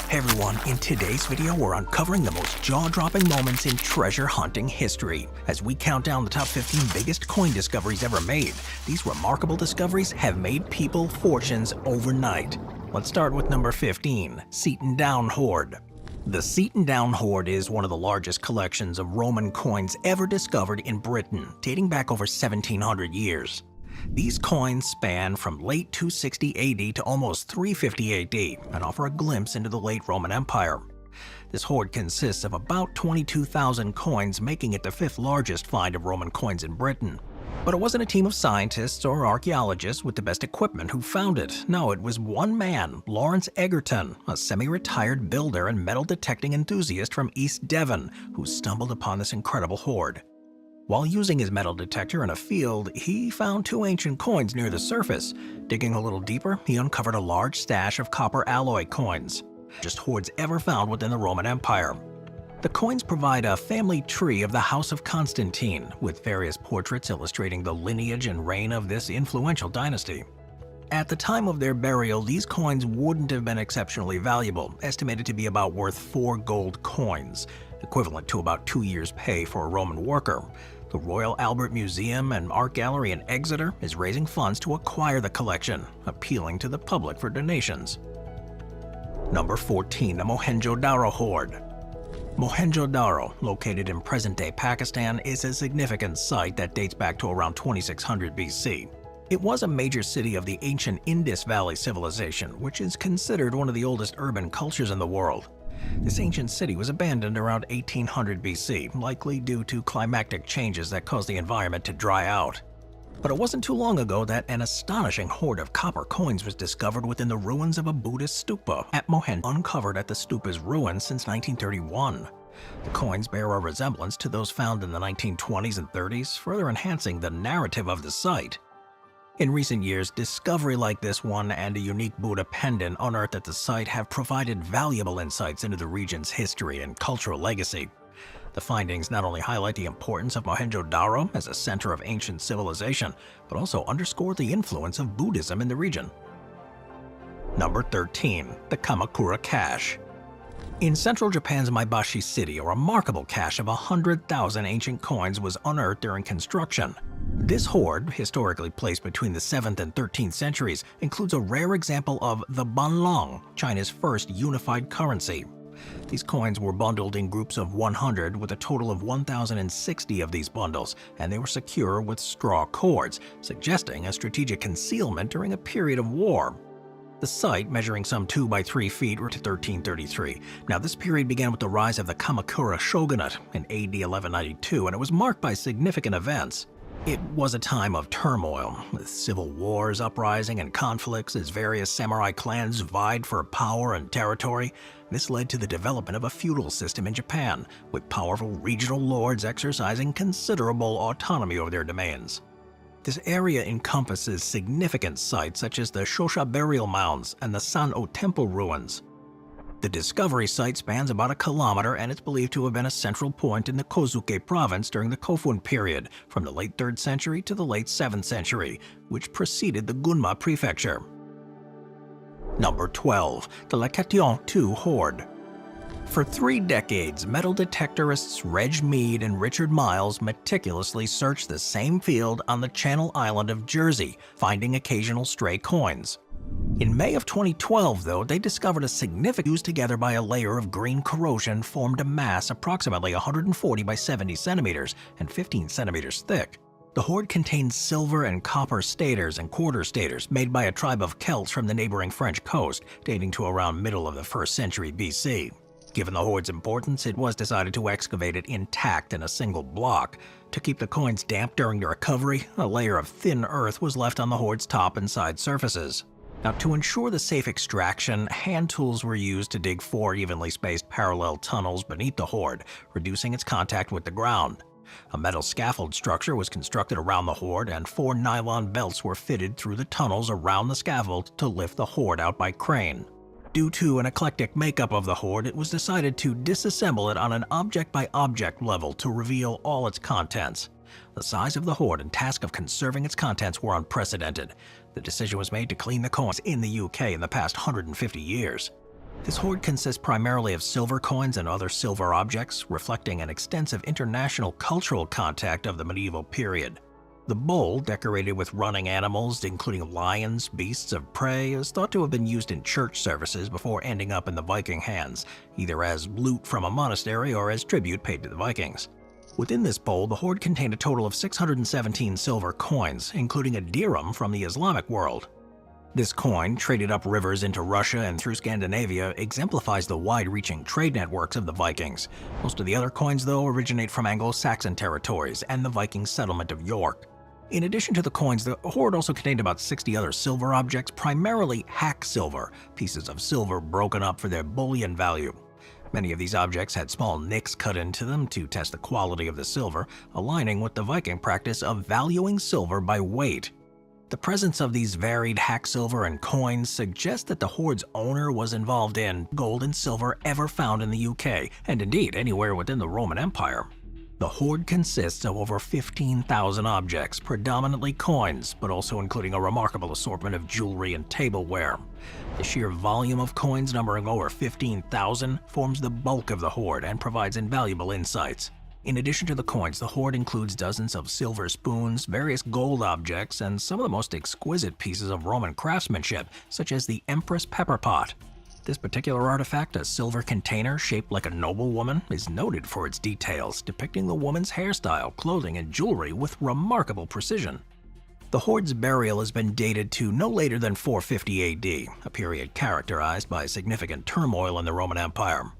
Hey everyone, in today's video we're uncovering the most jaw-dropping moments in treasure hunting history. As we count down the top 15 biggest coin discoveries ever made, these remarkable discoveries have made people fortunes overnight. Let's start with number 15, Seaton Down Hoard. The Seaton Down Hoard is one of the largest collections of Roman coins ever discovered in Britain, dating back over 1700 years. These coins span from late 260 AD to almost 350 AD and offer a glimpse into the late Roman Empire. This hoard consists of about 22,000 coins, making it the fifth largest find of Roman coins in Britain. But it wasn't a team of scientists or archaeologists with the best equipment who found it. No, it was one man, Lawrence Egerton, a semi-retired builder and metal detecting enthusiast from East Devon, who stumbled upon this incredible hoard. While using his metal detector in a field, he found two ancient coins near the surface. Digging a little deeper, he uncovered a large stash of copper alloy coins, just hoards ever found within the Roman Empire. The coins provide a family tree of the House of Constantine, with various portraits illustrating the lineage and reign of this influential dynasty. At the time of their burial, these coins wouldn't have been exceptionally valuable, estimated to be about worth 4 gold coins, equivalent to about 2 years' pay for a Roman worker. The Royal Albert Museum and Art Gallery in Exeter is raising funds to acquire the collection, appealing to the public for donations. Number 14, the Mohenjo-Daro Hoard. Mohenjo-Daro, located in present-day Pakistan, is a significant site that dates back to around 2600 BC. It was a major city of the ancient Indus Valley civilization, which is considered one of the oldest urban cultures in the world. This ancient city was abandoned around 1800 BC, likely due to climatic changes that caused the environment to dry out. But it wasn't too long ago that an astonishing hoard of copper coins was discovered within the ruins of a Buddhist stupa at Mohenjo, uncovered at the stupa's ruins since 1931. The coins bear a resemblance to those found in the 1920s and 30s, further enhancing the narrative of the site. In recent years, discovery like this one and a unique Buddha pendant unearthed at the site have provided valuable insights into the region's history and cultural legacy. The findings not only highlight the importance of Mohenjo-Daro as a center of ancient civilization, but also underscore the influence of Buddhism in the region. Number 13, the Kamakura Cache. In central Japan's Maebashi City, a remarkable cache of 100,000 ancient coins was unearthed during construction. This hoard, historically placed between the 7th and 13th centuries, includes a rare example of the banlong, China's first unified currency. These coins were bundled in groups of 100, with a total of 1,060 of these bundles, and they were secure with straw cords, suggesting a strategic concealment during a period of war. The site, measuring some 2 by 3 feet, to 1333. Now, this period began with the rise of the Kamakura shogunate in AD 1192, and it was marked by significant events. It was a time of turmoil, with civil wars, uprising, and conflicts as various samurai clans vied for power and territory. This led to the development of a feudal system in Japan, with powerful regional lords exercising considerable autonomy over their domains. This area encompasses significant sites such as the Shosha burial mounds and the San-O temple ruins. The discovery site spans about a kilometer and it's believed to have been a central point in the Kozuke province during the Kofun period, from the late 3rd century to the late 7th century, which preceded the Gunma prefecture. Number 12, the La Question II Hoard. For 3 decades, metal detectorists Reg Mead and Richard Miles meticulously searched the same field on the Channel Island of Jersey, finding occasional stray coins. In May of 2012, though, they discovered a significant fused together by a layer of green corrosion formed a mass approximately 140 by 70 centimeters and 15 centimeters thick. The hoard contained silver and copper staters and quarter staters made by a tribe of Celts from the neighboring French coast, dating to around middle of the 1st century BC. Given the hoard's importance, it was decided to excavate it intact in a single block. To keep the coins damp during the recovery, a layer of thin earth was left on the hoard's top and side surfaces. Now, to ensure the safe extraction, hand tools were used to dig 4 evenly spaced parallel tunnels beneath the hoard, reducing its contact with the ground. A metal scaffold structure was constructed around the hoard, and 4 nylon belts were fitted through the tunnels around the scaffold to lift the hoard out by crane. Due to an eclectic makeup of the hoard, it was decided to disassemble it on an object-by-object level to reveal all its contents. The size of the hoard and task of conserving its contents were unprecedented. The decision was made to clean the coins in the UK in the past 150 years. This hoard consists primarily of silver coins and other silver objects, reflecting an extensive international cultural contact of the medieval period. The bowl, decorated with running animals including lions, beasts of prey, is thought to have been used in church services before ending up in the Viking hands, either as loot from a monastery or as tribute paid to the Vikings. Within this bowl, the hoard contained a total of 617 silver coins, including a dirham from the Islamic world. This coin, traded up rivers into Russia and through Scandinavia, exemplifies the wide-reaching trade networks of the Vikings. Most of the other coins, though, originate from Anglo-Saxon territories and the Viking settlement of York. In addition to the coins, the hoard also contained about 60 other silver objects, primarily hack silver, pieces of silver broken up for their bullion value. Many of these objects had small nicks cut into them to test the quality of the silver, aligning with the Viking practice of valuing silver by weight. The presence of these varied hack silver and coins suggests that the hoard's owner was involved in gold and silver ever found in the UK, and indeed anywhere within the Roman Empire. The hoard consists of over 15,000 objects, predominantly coins, but also including a remarkable assortment of jewelry and tableware. The sheer volume of coins, numbering over 15,000, forms the bulk of the hoard and provides invaluable insights. In addition to the coins, the hoard includes dozens of silver spoons, various gold objects, and some of the most exquisite pieces of Roman craftsmanship, such as the Empress Pepper Pot. This particular artifact, a silver container shaped like a noblewoman, is noted for its details, depicting the woman's hairstyle, clothing, and jewelry with remarkable precision. The hoard's burial has been dated to no later than 450 AD, a period characterized by significant turmoil in the Roman Empire.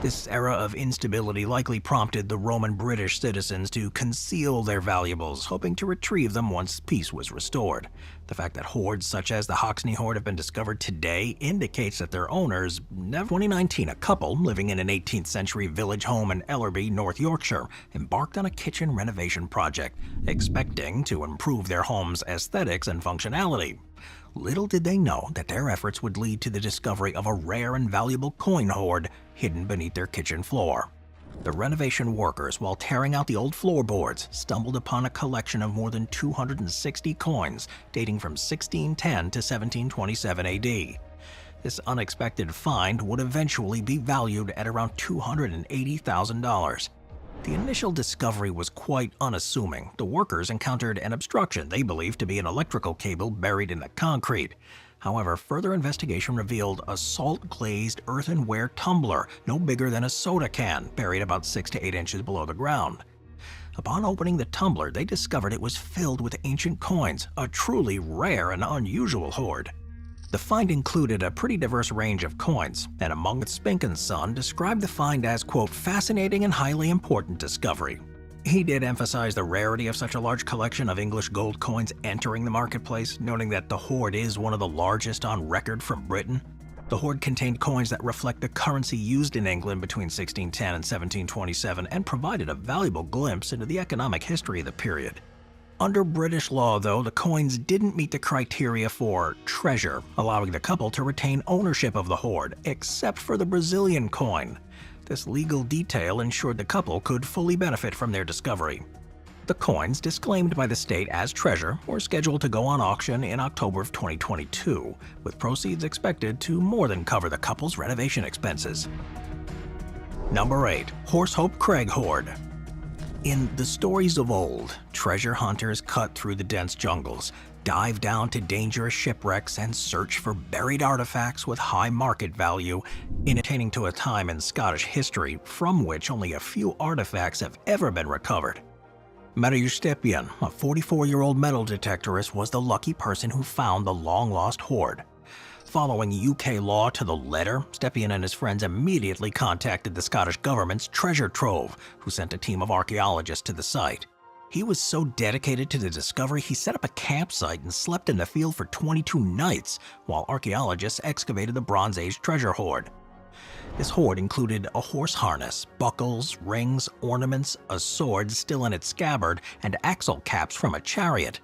This era of instability likely prompted the Roman British citizens to conceal their valuables, hoping to retrieve them once peace was restored. The fact that hoards such as the Hoxne hoard have been discovered today indicates that their owners never. 2019, a couple living in an 18th century village home in Ellerby, North Yorkshire, embarked on a kitchen renovation project, expecting to improve their home's aesthetics and functionality. Little did they know that their efforts would lead to the discovery of a rare and valuable coin hoard hidden beneath their kitchen floor. The renovation workers, while tearing out the old floorboards, stumbled upon a collection of more than 260 coins dating from 1610 to 1727 AD. This unexpected find would eventually be valued at around $280,000. The initial discovery was quite unassuming. The workers encountered an obstruction they believed to be an electrical cable buried in the concrete. However, further investigation revealed a salt-glazed earthenware tumbler no bigger than a soda can, buried about 6 to 8 inches below the ground. Upon opening the tumbler, they discovered it was filled with ancient coins, a truly rare and unusual hoard. The find included a pretty diverse range of coins, and among its Spink & Son described the find as, quote, fascinating and highly important discovery. He did emphasize the rarity of such a large collection of English gold coins entering the marketplace, noting that the hoard is one of the largest on record from Britain. The hoard contained coins that reflect the currency used in England between 1610 and 1727 and provided a valuable glimpse into the economic history of the period. Under British law, though, the coins didn't meet the criteria for treasure, allowing the couple to retain ownership of the hoard, except for the Brazilian coin. This legal detail ensured the couple could fully benefit from their discovery. The coins, disclaimed by the state as treasure, were scheduled to go on auction in October of 2022, with proceeds expected to more than cover the couple's renovation expenses. Number 8. Horsehope Crag Hoard. In the stories of old, treasure hunters cut through the dense jungles, dive down to dangerous shipwrecks, and search for buried artifacts with high market value, attaining to a time in Scottish history from which only a few artifacts have ever been recovered. Mariusz Stepien, a 44-year-old metal detectorist, was the lucky person who found the long-lost hoard. Following UK law to the letter, Stepien and his friends immediately contacted the Scottish government's treasure trove, who sent a team of archaeologists to the site. He was so dedicated to the discovery, he set up a campsite and slept in the field for 22 nights, while archaeologists excavated the Bronze Age treasure hoard. This hoard included a horse harness, buckles, rings, ornaments, a sword still in its scabbard, and axle caps from a chariot.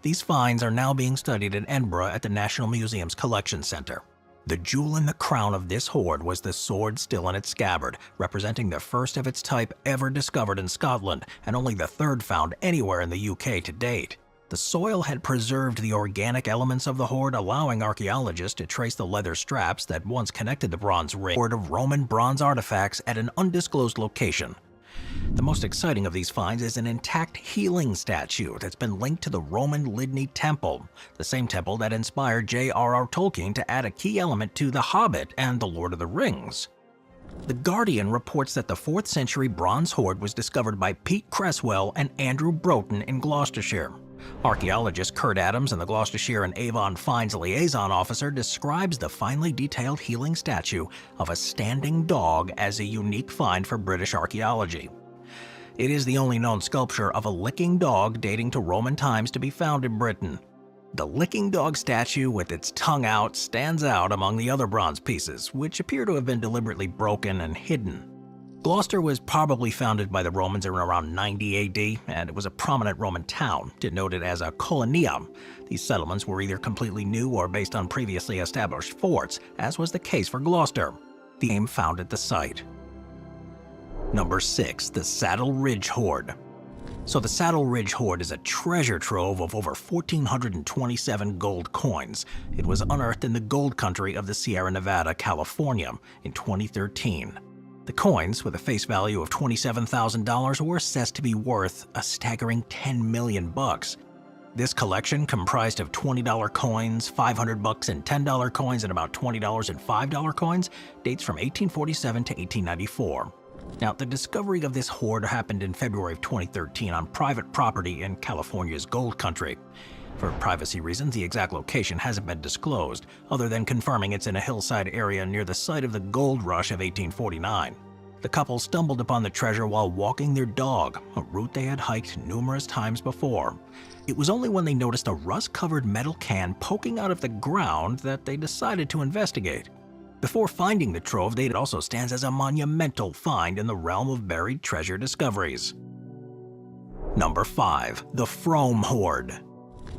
These finds are now being studied in Edinburgh at the National Museum's Collection Centre. The jewel in the crown of this hoard was the sword still in its scabbard, representing the first of its type ever discovered in Scotland, and only the third found anywhere in the UK to date. The soil had preserved the organic elements of the hoard, allowing archaeologists to trace the leather straps that once connected the bronze ring of Roman bronze artifacts at an undisclosed location. The most exciting of these finds is an intact healing statue that's been linked to the Roman Lydney Temple, the same temple that inspired J.R.R. Tolkien to add a key element to The Hobbit and The Lord of the Rings. The Guardian reports that the 4th century bronze hoard was discovered by Pete Cresswell and Andrew Broughton in Gloucestershire. Archaeologist Kurt Adams and the Gloucestershire and Avon Finds liaison officer describes the finely detailed healing statue of a standing dog as a unique find for British archaeology. It is the only known sculpture of a licking dog dating to Roman times to be found in Britain. The licking dog statue with its tongue out stands out among the other bronze pieces, which appear to have been deliberately broken and hidden. Gloucester was probably founded by the Romans in around 90 AD, and it was a prominent Roman town, denoted as a colonia. These settlements were either completely new or based on previously established forts, as was the case for Gloucester. The name founded the site. Number 6. The Saddle Ridge Hoard. So the Saddle Ridge Hoard is a treasure trove of over 1,427 gold coins. It was unearthed in the gold country of the Sierra Nevada, California, in 2013. The coins, with a face value of $27,000, were assessed to be worth a staggering $10 million. This collection, comprised of $20 coins, $500 and $10 coins, and about $20 and $5 coins, dates from 1847 to 1894. Now, the discovery of this hoard happened in February of 2013 on private property in California's gold country. For privacy reasons, the exact location hasn't been disclosed, other than confirming it's in a hillside area near the site of the gold rush of 1849. The couple stumbled upon the treasure while walking their dog, a route they had hiked numerous times before. It was only when they noticed a rust-covered metal can poking out of the ground that they decided to investigate. Before finding the trove, it also stands as a monumental find in the realm of buried treasure discoveries. Number 5. The Frome Hoard.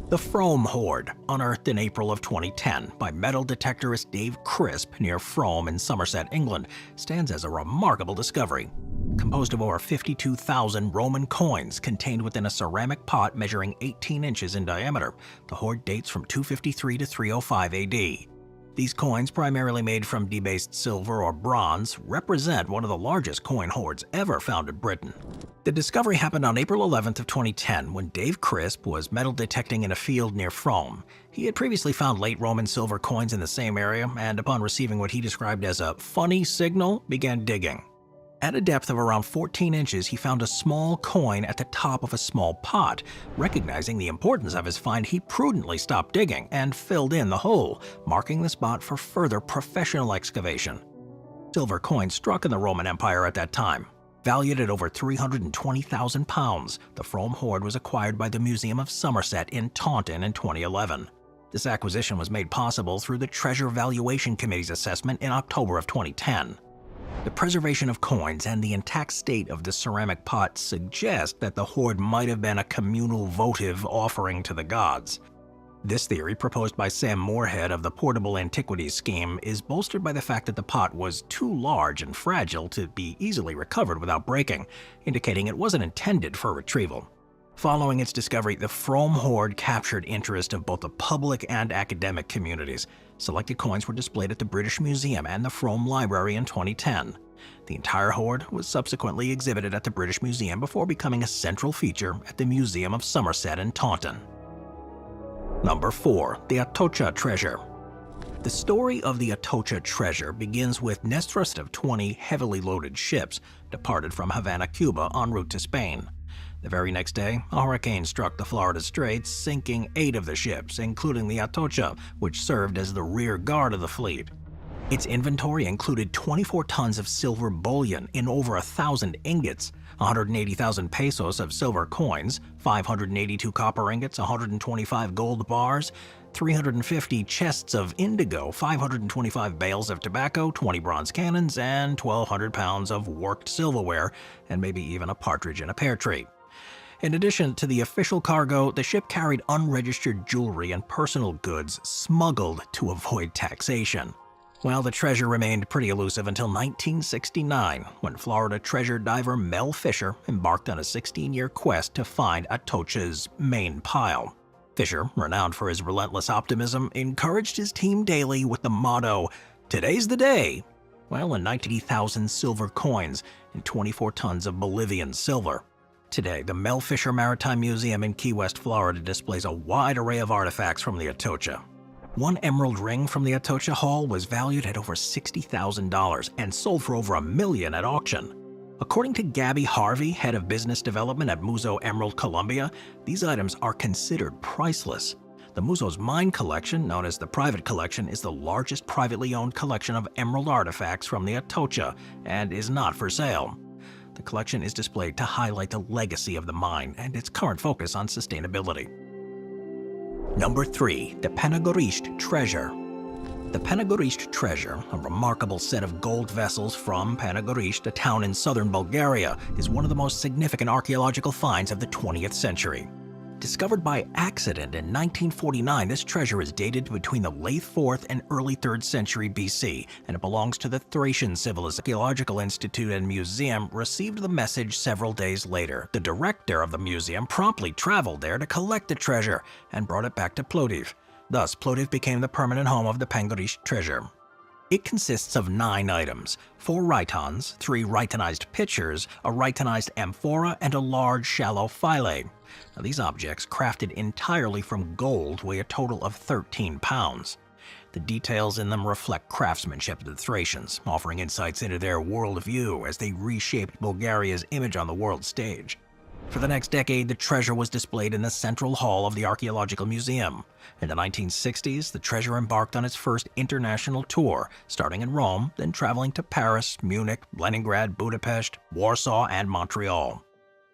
The Frome Hoard, unearthed in April of 2010 by metal detectorist Dave Crisp near Frome in Somerset, England, stands as a remarkable discovery. Composed of over 52,000 Roman coins contained within a ceramic pot measuring 18 inches in diameter, the hoard dates from 253 to 305 AD. These coins, primarily made from debased silver or bronze, represent one of the largest coin hoards ever found in Britain. The discovery happened on April 11th of 2010 when Dave Crisp was metal detecting in a field near Frome. He had previously found late Roman silver coins in the same area, and upon receiving what he described as a funny signal, began digging. At a depth of around 14 inches, he found a small coin at the top of a small pot. Recognizing the importance of his find, he prudently stopped digging and filled in the hole, marking the spot for further professional excavation. Silver coins struck in the Roman Empire at that time. Valued at over £320,000, the Frome hoard was acquired by the Museum of Somerset in Taunton in 2011. This acquisition was made possible through the Treasure Valuation Committee's assessment in October of 2010. The preservation of coins and the intact state of the ceramic pot suggest that the hoard might have been a communal votive offering to the gods. This theory, proposed by Sam Moorhead of the Portable Antiquities Scheme, is bolstered by the fact that the pot was too large and fragile to be easily recovered without breaking, indicating it wasn't intended for retrieval. Following its discovery, the Frome hoard captured interest of both the public and academic communities. Selected coins were displayed at the British Museum and the Frome Library in 2010. The entire hoard was subsequently exhibited at the British Museum before becoming a central feature at the Museum of Somerset in Taunton. Number 4. The Atocha Treasure. The story of the Atocha treasure begins with Nestros of 20 heavily loaded ships departed from Havana, Cuba en route to Spain. The very next day, a hurricane struck the Florida Straits, sinking 8 of the ships, including the Atocha, which served as the rear guard of the fleet. Its inventory included 24 tons of silver bullion in over 1,000 ingots, 180,000 pesos of silver coins, 582 copper ingots, 125 gold bars, 350 chests of indigo, 525 bales of tobacco, 20 bronze cannons, and 1,200 pounds of worked silverware, and maybe even a partridge in a pear tree. In addition to the official cargo, the ship carried unregistered jewelry and personal goods smuggled to avoid taxation. Well, the treasure remained pretty elusive until 1969, when Florida treasure diver Mel Fisher embarked on a 16-year quest to find Atocha's main pile. Fisher, renowned for his relentless optimism, encouraged his team daily with the motto, "Today's the day." Well, in 90,000 silver coins and 24 tons of Bolivian silver. Today, the Mel Fisher Maritime Museum in Key West, Florida displays a wide array of artifacts from the Atocha. One emerald ring from the Atocha Hall was valued at over $60,000 and sold for over $1 million at auction. According to Gabby Harvey, head of business development at Museo Emerald Colombia, these items are considered priceless. The Museo's mine collection, known as the Private Collection, is the largest privately owned collection of emerald artifacts from the Atocha and is not for sale. The collection is displayed to highlight the legacy of the mine and its current focus on sustainability. Number 3. The Panagurist Treasure. The Panagurist treasure, a remarkable set of gold vessels from Panagurist, a town in southern Bulgaria, is one of the most significant archaeological finds of the 20th century. Discovered by accident in 1949, this treasure is dated to between the late 4th and early 3rd century BC, and it belongs to the Thracian Civilization. Archaeological Institute and Museum received the message several days later. The director of the museum promptly traveled there to collect the treasure and brought it back to Plovdiv. Thus, Plovdiv became the permanent home of the Panagurist treasure. It consists of 9 items, 4 rhytons, 3 rhytonized pitchers, a rhytonized amphora, and a large shallow philae. Now, these objects, crafted entirely from gold, weigh a total of 13 pounds. The details in them reflect craftsmanship of the Thracians, offering insights into their worldview as they reshaped Bulgaria's image on the world stage. For the next decade, the treasure was displayed in the central hall of the Archaeological Museum. In the 1960s, the treasure embarked on its first international tour, starting in Rome, then traveling to Paris, Munich, Leningrad, Budapest, Warsaw, and Montreal.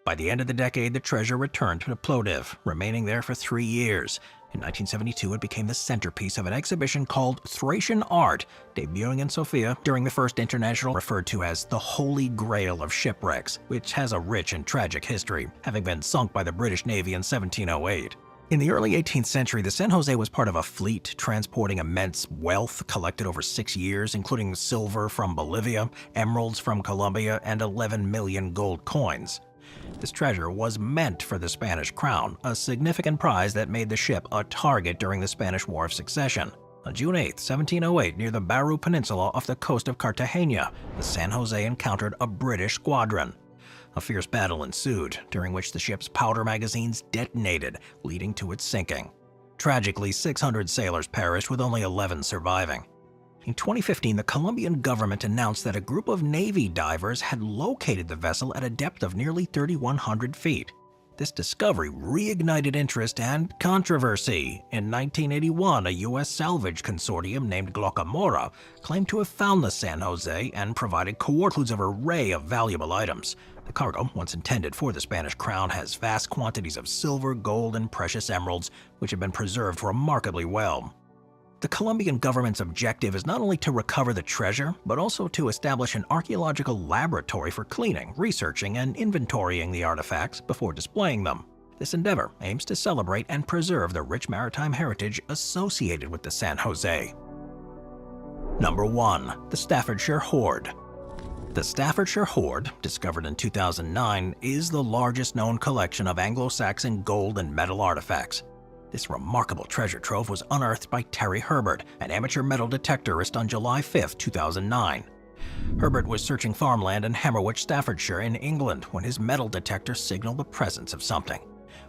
By the end of the decade, the treasure returned to Plovdiv, remaining there for 3 years. In 1972, it became the centerpiece of an exhibition called Thracian Art, debuting in Sofia during the First International, referred to as the Holy Grail of Shipwrecks, which has a rich and tragic history, having been sunk by the British Navy in 1708. In the early 18th century, the San Jose was part of a fleet transporting immense wealth collected over 6 years, including silver from Bolivia, emeralds from Colombia, and 11 million gold coins. This treasure was meant for the Spanish crown, a significant prize that made the ship a target during the Spanish War of Succession. On June 8, 1708, near the Baru Peninsula off the coast of Cartagena, the San Jose encountered a British squadron. A fierce battle ensued, during which the ship's powder magazines detonated, leading to its sinking. Tragically, 600 sailors perished, with only 11 surviving. In 2015, the Colombian government announced that a group of Navy divers had located the vessel at a depth of nearly 3,100 feet. This discovery reignited interest and controversy. In 1981, a U.S. salvage consortium named Glaucomora claimed to have found the San Jose and provided coordinates of an array of valuable items. The cargo, once intended for the Spanish crown, has vast quantities of silver, gold, and precious emeralds, which have been preserved remarkably well. The Colombian government's objective is not only to recover the treasure, but also to establish an archaeological laboratory for cleaning, researching, and inventorying the artifacts before displaying them. This endeavor aims to celebrate and preserve the rich maritime heritage associated with the San Jose. Number 1. The Staffordshire Hoard. The Staffordshire Hoard, discovered in 2009, is the largest known collection of Anglo-Saxon gold and metal artifacts. This remarkable treasure trove was unearthed by Terry Herbert, an amateur metal detectorist, on July 5, 2009. Herbert was searching farmland in Hammerwich, Staffordshire in England when his metal detector signaled the presence of something.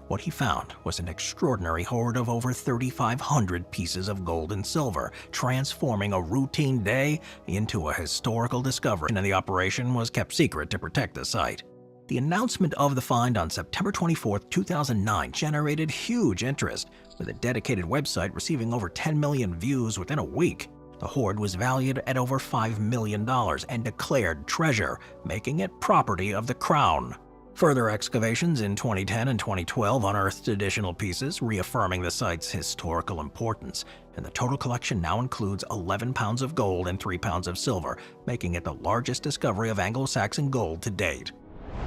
What he found was an extraordinary hoard of over 3,500 pieces of gold and silver, transforming a routine day into a historical discovery, and the operation was kept secret to protect the site. The announcement of the find on September 24, 2009 generated huge interest, with a dedicated website receiving over 10 million views within a week. The hoard was valued at over $5 million and declared treasure, making it property of the Crown. Further excavations in 2010 and 2012 unearthed additional pieces, reaffirming the site's historical importance, and the total collection now includes 11 pounds of gold and 3 pounds of silver, making it the largest discovery of Anglo-Saxon gold to date.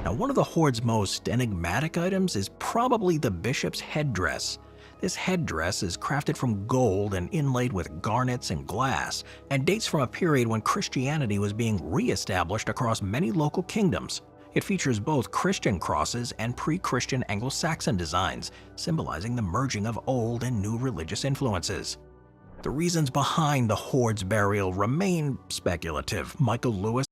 Now, one of the hoard's most enigmatic items is probably the bishop's headdress. This headdress is crafted from gold and inlaid with garnets and glass, and dates from a period when Christianity was being re-established across many local kingdoms. It features both Christian crosses and pre-Christian Anglo-Saxon designs, symbolizing the merging of old and new religious influences. The reasons behind the Hoards burial remain speculative. Michael Lewis